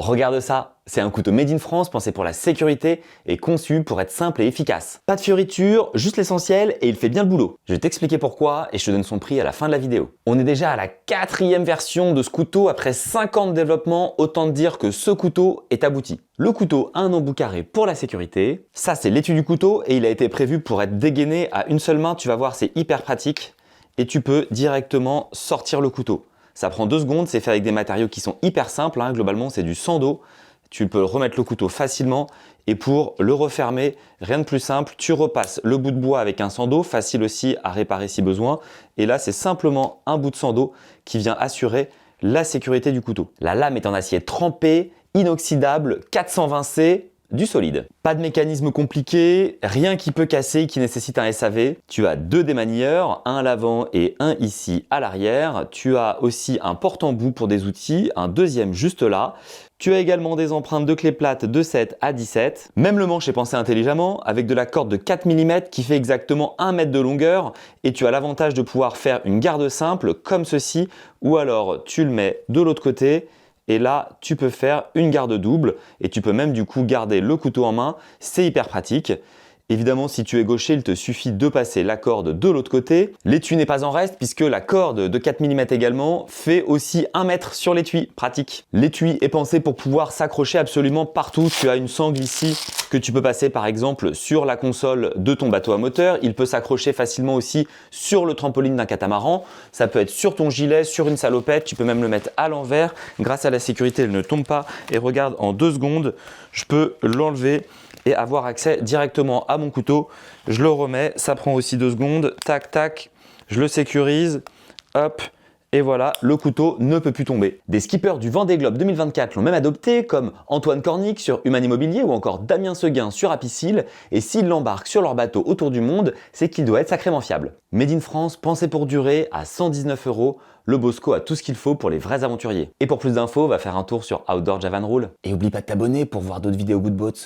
Regarde ça, c'est un couteau made in France pensé pour la sécurité et conçu pour être simple et efficace. Pas de fioritures, juste l'essentiel et il fait bien le boulot. Je vais t'expliquer pourquoi et je te donne son prix à la fin de la vidéo. On est déjà à la 4e version de ce couteau après 5 ans de développement, autant te dire que ce couteau est abouti. Le couteau a un embout carré pour la sécurité. Ça c'est l'étui du couteau et il a été prévu pour être dégainé à une seule main, tu vas voir c'est hyper pratique et tu peux directement sortir le couteau. Ça prend 2 secondes, c'est fait avec des matériaux qui sont hyper simples, hein. Globalement c'est du sando. Tu peux remettre le couteau facilement et pour le refermer, rien de plus simple, tu repasses le bout de bois avec un sando, facile aussi à réparer si besoin. Et là c'est simplement un bout de sando qui vient assurer la sécurité du couteau. La lame est en acier trempé, inoxydable, 420C, du solide. Pas de mécanisme compliqué, rien qui peut casser, qui nécessite un SAV. Tu as 2 démanieurs, un à l'avant et un ici à l'arrière. Tu as aussi un porte-embout pour des outils, un deuxième juste là. Tu as également des empreintes de clés plates de 7 à 17. Même le manche est pensé intelligemment avec de la corde de 4 mm qui fait exactement 1 mètre de longueur et tu as l'avantage de pouvoir faire une garde simple comme ceci ou alors tu le mets de l'autre côté. Et là, tu peux faire une garde double et tu peux même du coup garder le couteau en main. C'est hyper pratique. Évidemment, si tu es gaucher, il te suffit de passer la corde de l'autre côté. L'étui n'est pas en reste puisque la corde de 4 mm également fait aussi 1 mètre sur l'étui. Pratique. L'étui est pensé pour pouvoir s'accrocher absolument partout. Tu as une sangle ici que tu peux passer par exemple sur la console de ton bateau à moteur. Il peut s'accrocher facilement aussi sur le trampoline d'un catamaran. Ça peut être sur ton gilet, sur une salopette. Tu peux même le mettre à l'envers. Grâce à la sécurité, elle ne tombe pas. Et regarde, en 2 secondes, je peux l'enlever et avoir accès directement à mon couteau. Je le remets, ça prend aussi 2 secondes. Tac, tac, je le sécurise. Hop. Et voilà, le couteau ne peut plus tomber. Des skippers du Vendée Globe 2024 l'ont même adopté, comme Antoine Cornic sur Human Immobilier ou encore Damien Seguin sur Apicil. Et s'ils l'embarquent sur leur bateau autour du monde, c'est qu'il doit être sacrément fiable. Made in France, pensé pour durer, à 119 €, le Bosco a tout ce qu'il faut pour les vrais aventuriers. Et pour plus d'infos, va faire un tour sur Outdoor Javan Rule. Et oublie pas de t'abonner pour voir d'autres vidéos Good Boats.